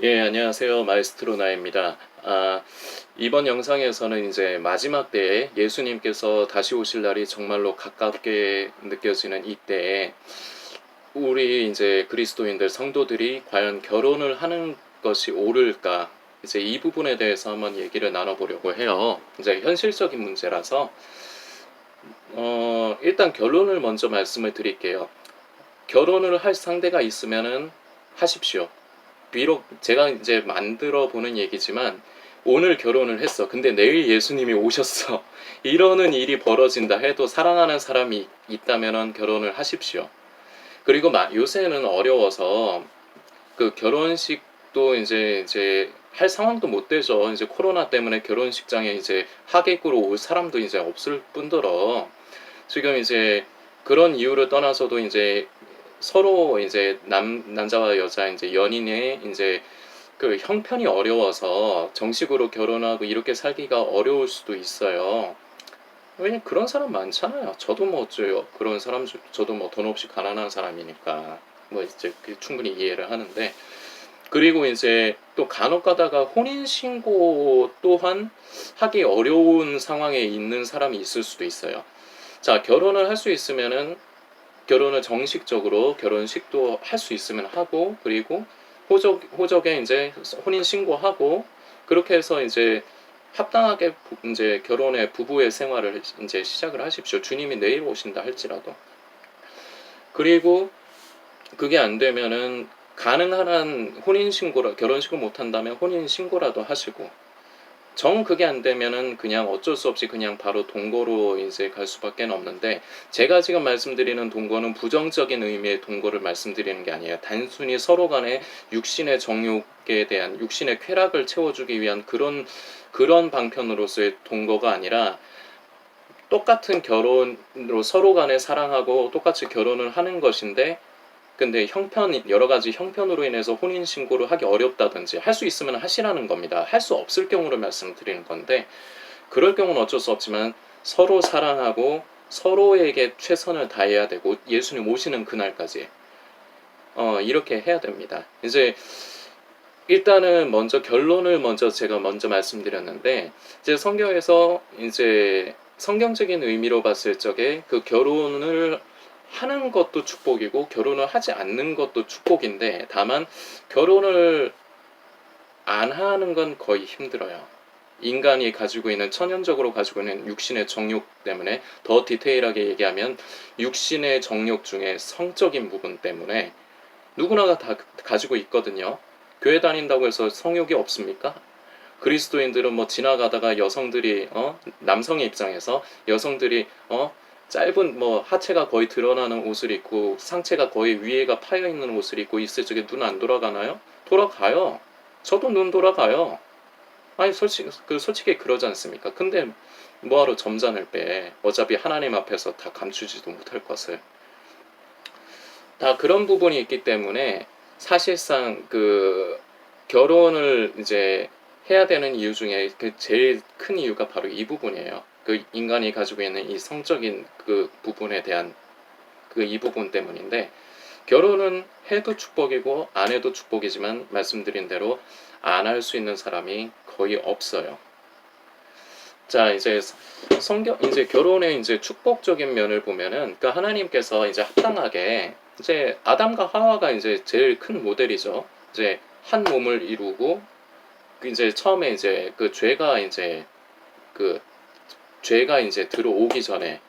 예, 안녕하세요. 마에스트로 나입니다. 이번 영상에서는 이제 마지막 때에 예수님께서 다시 오실 날이 정말로 가깝게 느껴지는 이때에 우리 이제 그리스도인들 성도들이 과연 결혼을 하는 것이 옳을까? 이제 이 부분에 대해서 한번 얘기를 나눠보려고 해요. 이제 현실적인 문제라서 일단 결론을 먼저 말씀을 드릴게요. 결혼을 할 상대가 있으면은 하십시오. 비록 제가 이제 만들어 보는 얘기지만 오늘 결혼을 했어. 근데 내일 예수님이 오셨어. 이러는 일이 벌어진다 해도 사랑하는 사람이 있다면 결혼을 하십시오. 그리고 요새는 어려워서 그 결혼식도 이제 할 상황도 못 되죠. 이제 코로나 때문에 결혼식장에 이제 하객으로 올 사람도 이제 없을 뿐더러 지금 이제 그런 이유를 떠나서도 이제 서로 이제 남자와 여자 이제 연인의 이제 그 형편이 어려워서 정식으로 결혼하고 이렇게 살기가 어려울 수도 있어요. 왜냐면 그런 사람 많잖아요. 저도 뭐 어째요. 그런 사람 저도 뭐 돈 없이 가난한 사람이니까 뭐 이제 충분히 이해를 하는데, 그리고 이제 또 간혹 가다가 혼인 신고 또한 하기 어려운 상황에 있는 사람이 있을 수도 있어요. 자, 결혼을 할 수 있으면은 결혼을 정식적으로 결혼식도 할 수 있으면 하고, 그리고 호적에 이제 혼인 신고하고, 그렇게 해서 이제 합당하게 이제 결혼의 부부의 생활을 이제 시작을 하십시오. 주님이 내일 오신다 할지라도. 그리고 그게 안 되면은 가능한 한 혼인 신고라, 결혼식을 못 한다면 혼인 신고라도 하시고, 정 그게 안 되면은 그냥 어쩔 수 없이 그냥 바로 동거로 이제 갈 수밖에 없는데, 제가 지금 말씀드리는 동거는 부정적인 의미의 동거를 말씀드리는 게 아니에요. 단순히 서로 간에 육신의 정욕에 대한, 육신의 쾌락을 채워주기 위한 그런 방편으로서의 동거가 아니라, 똑같은 결혼으로 서로 간에 사랑하고 똑같이 결혼을 하는 것인데, 근데 여러 가지 형편으로 인해서 혼인 신고를 하기 어렵다든지, 할 수 있으면 하시라는 겁니다. 할 수 없을 경우를 말씀드리는 건데, 그럴 경우는 어쩔 수 없지만 서로 사랑하고 서로에게 최선을 다해야 되고, 예수님 오시는 그날까지 이렇게 해야 됩니다. 이제 일단은 먼저 결론을 제가 먼저 말씀드렸는데, 이제 성경에서 이제 성경적인 의미로 봤을 적에 그 결혼을 하는 것도 축복이고 결혼을 하지 않는 것도 축복인데, 다만 결혼을 안 하는 건 거의 힘들어요. 인간이 가지고 있는, 천연적으로 가지고 있는 육신의 정욕 때문에, 더 디테일하게 얘기하면 육신의 정욕 중에 성적인 부분 때문에 누구나가 다 가지고 있거든요. 교회 다닌다고 해서 성욕이 없습니까? 그리스도인들은 뭐 지나가다가 여성들이 남성의 입장에서 여성들이 짧은 뭐 하체가 거의 드러나는 옷을 입고 상체가 거의 위에가 파여 있는 옷을 입고 있을 적에 눈 안 돌아가나요? 돌아가요. 저도 눈 돌아가요. 아니 솔직히 그러지 않습니까? 근데 뭐하러 점잔을 빼? 어차피 하나님 앞에서 다 감추지도 못할 것을. 다 그런 부분이 있기 때문에 사실상 그 결혼을 이제 해야 되는 이유 중에 그 제일 큰 이유가 바로 이 부분이에요. 그 인간이 가지고 있는 이 성적인 그 부분에 대한 그 이 부분 때문인데, 결혼은 해도 축복이고 안 해도 축복이지만 말씀드린 대로 안 할 수 있는 사람이 거의 없어요. 자, 이제 이제 결혼의 이제 축복적인 면을 보면은, 그러니까 하나님께서 이제 합당하게, 이제 아담과 하와가 이제 제일 큰 모델이죠. 이제 한 몸을 이루고, 이제 처음에 이제 그 죄가 이제 들어오기 전에,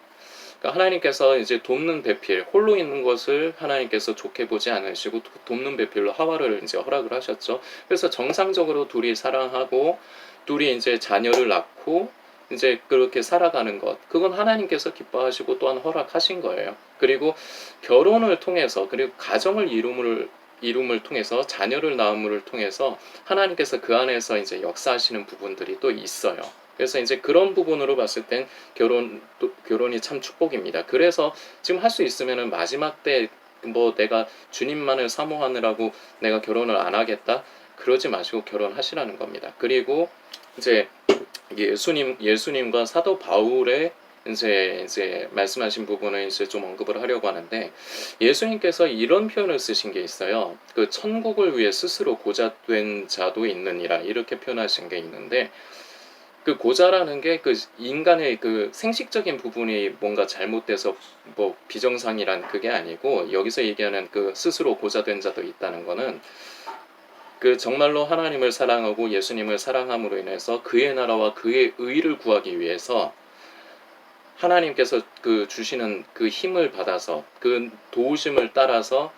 그러니까 하나님께서 이제 돕는 배필, 홀로 있는 것을 하나님께서 좋게 보지 않으시고 돕는 배필로 하와를 이제 허락을 하셨죠. 그래서 정상적으로 둘이 사랑하고 둘이 이제 자녀를 낳고 이제 그렇게 살아가는 것, 그건 하나님께서 기뻐하시고 또한 허락하신 거예요. 그리고 결혼을 통해서, 그리고 가정을 이룸을 통해서, 자녀를 낳음을 통해서 하나님께서 그 안에서 이제 역사하시는 부분들이 또 있어요. 그래서 이제 그런 부분으로 봤을 땐 결혼이 참 축복입니다. 그래서 지금 할 수 있으면은 마지막 때 뭐 내가 주님만을 사모하느라고 내가 결혼을 안 하겠다, 그러지 마시고 결혼하시라는 겁니다. 그리고 이제 예수님과 사도 바울의 이제 말씀하신 부분을 이제 좀 언급을 하려고 하는데, 예수님께서 이런 표현을 쓰신 게 있어요. 그 천국을 위해 스스로 고자된 자도 있느니라, 이렇게 표현하신 게 있는데, 그 고자라는 게 그 인간의 그 생식적인 부분이 뭔가 잘못돼서 뭐 비정상이란 그게 아니고, 여기서 얘기하는 그 스스로 고자된 자도 있다는 거는 그 정말로 하나님을 사랑하고 예수님을 사랑함으로 인해서 그의 나라와 그의 의를 구하기 위해서 하나님께서 그 주시는 그 힘을 받아서 그 도우심을 따라서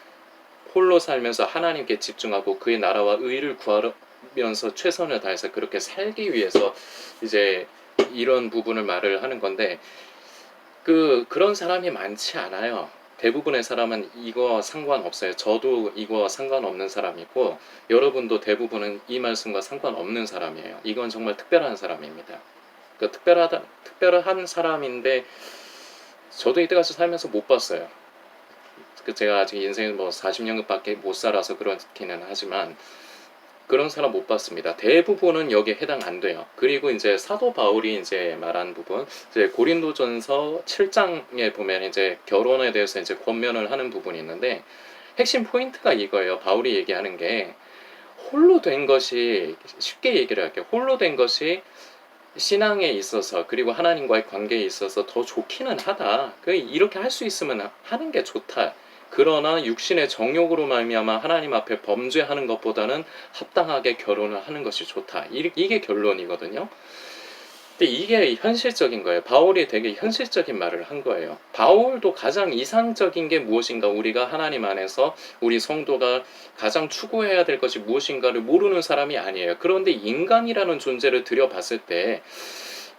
홀로 살면서 하나님께 집중하고 그의 나라와 의를 구하면서 최선을 다해서 그렇게 살기 위해서 이제 이런 부분을 말을 하는 건데, 그런 사람이 많지 않아요. 대부분의 사람은 이거 상관없어요. 저도 이거 상관없는 사람이고, 여러분도 대부분은 이 말씀과 상관없는 사람이에요. 이건 정말 특별한 사람입니다. 그 특별한 사람인데, 저도 이때까지 살면서 못 봤어요. 그 제가 아직 인생을 뭐 40년밖에 못 살아서 그렇기는 하지만 그런 사람 못 봤습니다. 대부분은 여기에 해당 안 돼요. 그리고 이제 사도 바울이 이제 말한 부분, 이제 고린도전서 7장에 보면 이제 결혼에 대해서 이제 권면을 하는 부분이 있는데, 핵심 포인트가 이거예요. 바울이 얘기하는 게, 홀로 된 것이, 쉽게 얘기를 할게요. 홀로 된 것이 신앙에 있어서 그리고 하나님과의 관계에 있어서 더 좋기는 하다. 이렇게 할 수 있으면 하는 게 좋다. 그러나 육신의 정욕으로 말미암아 하나님 앞에 범죄하는 것보다는 합당하게 결혼을 하는 것이 좋다. 이게 결론이거든요. 근데 이게 현실적인 거예요. 바울이 되게 현실적인 말을 한 거예요. 바울도 가장 이상적인 게 무엇인가, 우리가 하나님 안에서 우리 성도가 가장 추구해야 될 것이 무엇인가를 모르는 사람이 아니에요. 그런데 인간이라는 존재를 들여봤을 때,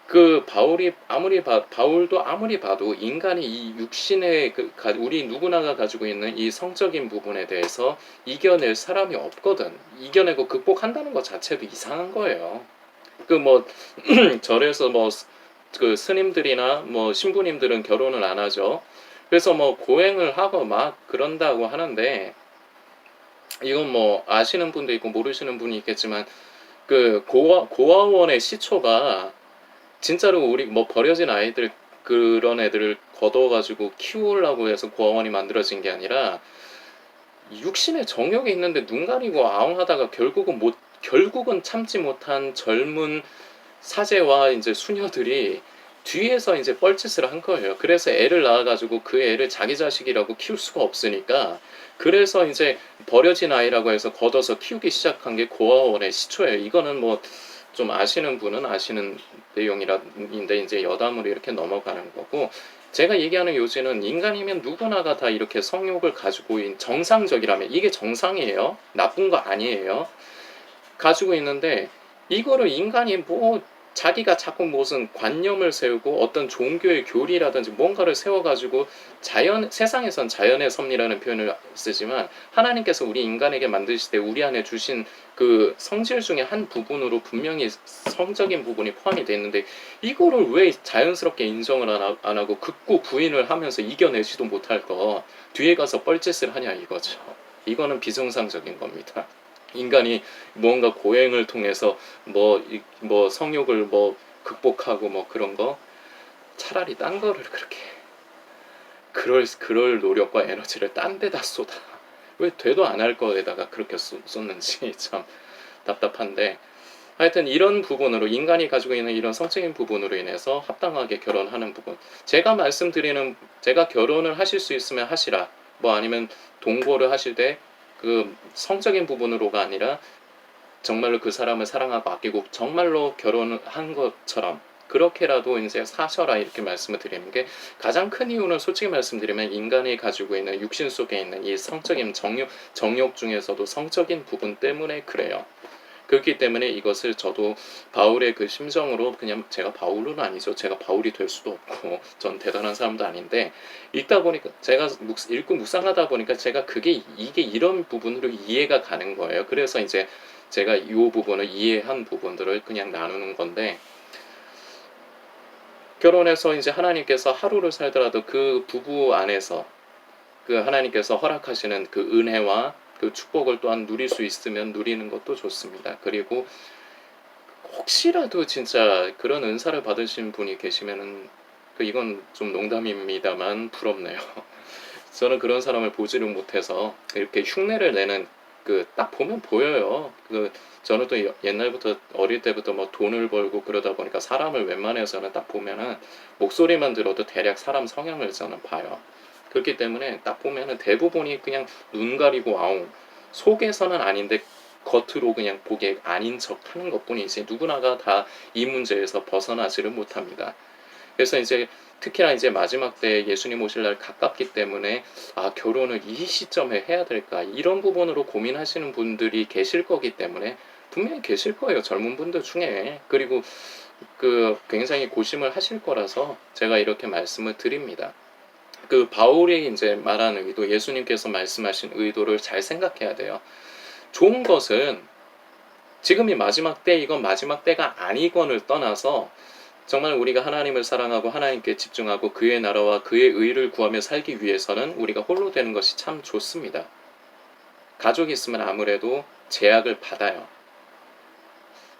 그 바울도 아무리 봐도 인간이 이 육신의 우리 누구나가 가지고 있는 이 성적인 부분에 대해서 이겨낼 사람이 없거든. 이겨내고 극복한다는 것 자체도 이상한 거예요. 뭐 절에서 뭐 그 스님들이나 뭐 신부님들은 결혼을 안 하죠. 그래서 뭐 고행을 하고 막 그런다고 하는데, 이건 뭐 아시는 분도 있고 모르시는 분이 있겠지만, 그 고아원의 시초가 진짜로 우리 뭐 버려진 아이들, 그런 애들을 걷어가지고 키우려고 해서 고아원이 만들어진 게 아니라, 육신의 정욕이 있는데 눈 가리고 아웅하다가 결국은 참지 못한 젊은 사제와 이제 수녀들이 뒤에서 이제 뻘짓을 한 거예요. 그래서 애를 낳아가지고 그 애를 자기 자식이라고 키울 수가 없으니까, 그래서 이제 버려진 아이라고 해서 걷어서 키우기 시작한 게 고아원의 시초예요. 이거는 뭐 좀 아시는 분은 아시는 내용인데 이제 여담으로 이렇게 넘어가는 거고, 제가 얘기하는 요지는 인간이면 누구나가 다 이렇게 성욕을 가지고 있는, 정상적이라면 이게 정상이에요. 나쁜 거 아니에요. 가지고 있는데, 이거를 인간이 뭐 자기가 자꾸 무슨 관념을 세우고 어떤 종교의 교리라든지 뭔가를 세워가지고, 세상에선 자연의 섭리라는 표현을 쓰지만 하나님께서 우리 인간에게 만드실 때 우리 안에 주신 그 성질 중에 한 부분으로 분명히 성적인 부분이 포함이 되어 있는데, 이거를 왜 자연스럽게 인정을 안 하고 극구 부인을 하면서 이겨내지도 못할 거 뒤에 가서 뻘짓을 하냐 이거죠. 이거는 비정상적인 겁니다. 인간이 뭔가 고행을 통해서 뭐 성욕을 뭐 극복하고 뭐 그런 거, 차라리 딴 거를 그렇게 그럴 노력과 에너지를 딴 데다 쏟아. 왜 되도 안 할 거에다가 그렇게 쏟는지 참 답답한데, 하여튼 이런 부분으로 인간이 가지고 있는 이런 성적인 부분으로 인해서 합당하게 결혼하는 부분, 제가 결혼을 하실 수 있으면 하시라, 뭐 아니면 동거를 하실 때 그 성적인 부분으로가 아니라 정말로 그 사람을 사랑하고 아끼고 정말로 결혼을 한 것처럼 그렇게라도 이제 사셔라, 이렇게 말씀을 드리는 게, 가장 큰 이유는 솔직히 말씀드리면 인간이 가지고 있는 육신 속에 있는 이 성적인 정욕 중에서도 성적인 부분 때문에 그래요. 그렇기 때문에 이것을 저도 바울의 그 심정으로, 그냥 제가 바울은 아니죠. 제가 바울이 될 수도 없고 전 대단한 사람도 아닌데, 읽다 보니까 제가 읽고 묵상하다 보니까 제가 이게 이런 부분으로 이해가 가는 거예요. 그래서 이제 제가 이 부분을 이해한 부분들을 그냥 나누는 건데, 결혼해서 이제 하나님께서 하루를 살더라도 그 부부 안에서 그 하나님께서 허락하시는 그 은혜와 그 축복을 또한 누릴 수 있으면 누리는 것도 좋습니다. 그리고 혹시라도 진짜 그런 은사를 받으신 분이 계시면은 이건 좀 농담입니다만 부럽네요. 저는 그런 사람을 보지를 못해서 이렇게 흉내를 내는 딱 보면 보여요. 저는 또 옛날부터 어릴 때부터 뭐 돈을 벌고 그러다 보니까 사람을 웬만해서는 딱 보면은 목소리만 들어도 대략 사람 성향을 저는 봐요. 그렇기 때문에 딱 보면은 대부분이 그냥 눈 가리고 아웅, 속에서는 아닌데 겉으로 그냥 보기에 아닌 척 하는 것뿐이지 누구나가 다 이 문제에서 벗어나지를 못합니다. 그래서 이제 특히나 이제 마지막 때 예수님 오실 날 가깝기 때문에 결혼을 이 시점에 해야 될까 이런 부분으로 고민하시는 분들이 계실 거기 때문에 분명히 계실 거예요. 젊은 분들 중에. 그리고 굉장히 고심을 하실 거라서 제가 이렇게 말씀을 드립니다. 바울이 이제 말하는 의도, 예수님께서 말씀하신 의도를 잘 생각해야 돼요. 좋은 것은 지금이 마지막 때이건 마지막 때가 아니건을 떠나서 정말 우리가 하나님을 사랑하고 하나님께 집중하고 그의 나라와 그의 의를 구하며 살기 위해서는 우리가 홀로 되는 것이 참 좋습니다. 가족이 있으면 아무래도 제약을 받아요.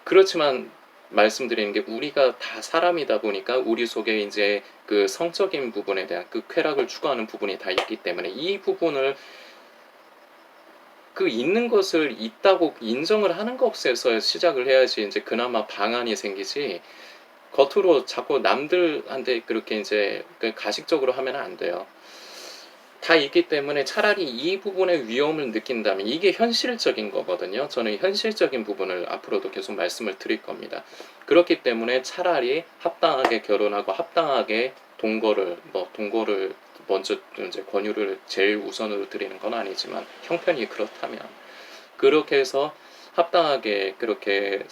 그렇지만 말씀드리는 게 우리가 다 사람이다 보니까 우리 속에 이제 성적인 부분에 대한 쾌락을 추구하는 부분이 다 있기 때문에 이 부분을 있는 것을 있다고 인정을 하는 것에서 시작을 해야지 이제 그나마 방안이 생기지 겉으로 자꾸 남들한테 그렇게 이제 가식적으로 하면 안 돼요. 다 있기 때문에 차라리 이 부분의 위험을 느낀다면 이게 현실적인 거거든요. 저는 현실적인 부분을 앞으로도 계속 말씀을 드릴 겁니다. 그렇기 때문에 차라리 합당하게 결혼하고 합당하게 동거를 먼저 이제 권유를 제일 우선으로 드리는 건 아니지만 형편이 그렇다면 그렇게 해서 합당하게 그렇게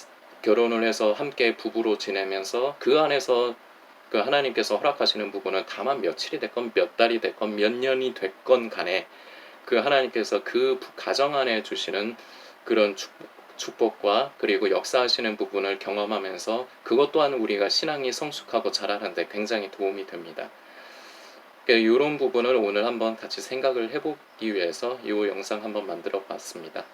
결혼을 해서 함께 부부로 지내면서 그 안에서 하나님께서 허락하시는 부분은 다만 며칠이 됐건 몇 달이 됐건 몇 년이 됐건 간에 하나님께서 가정 안에 주시는 그런 축복과 그리고 역사하시는 부분을 경험하면서 그것 또한 우리가 신앙이 성숙하고 자라는데 굉장히 도움이 됩니다. 이런 부분을 오늘 한번 같이 생각을 해보기 위해서 이 영상 한번 만들어 봤습니다.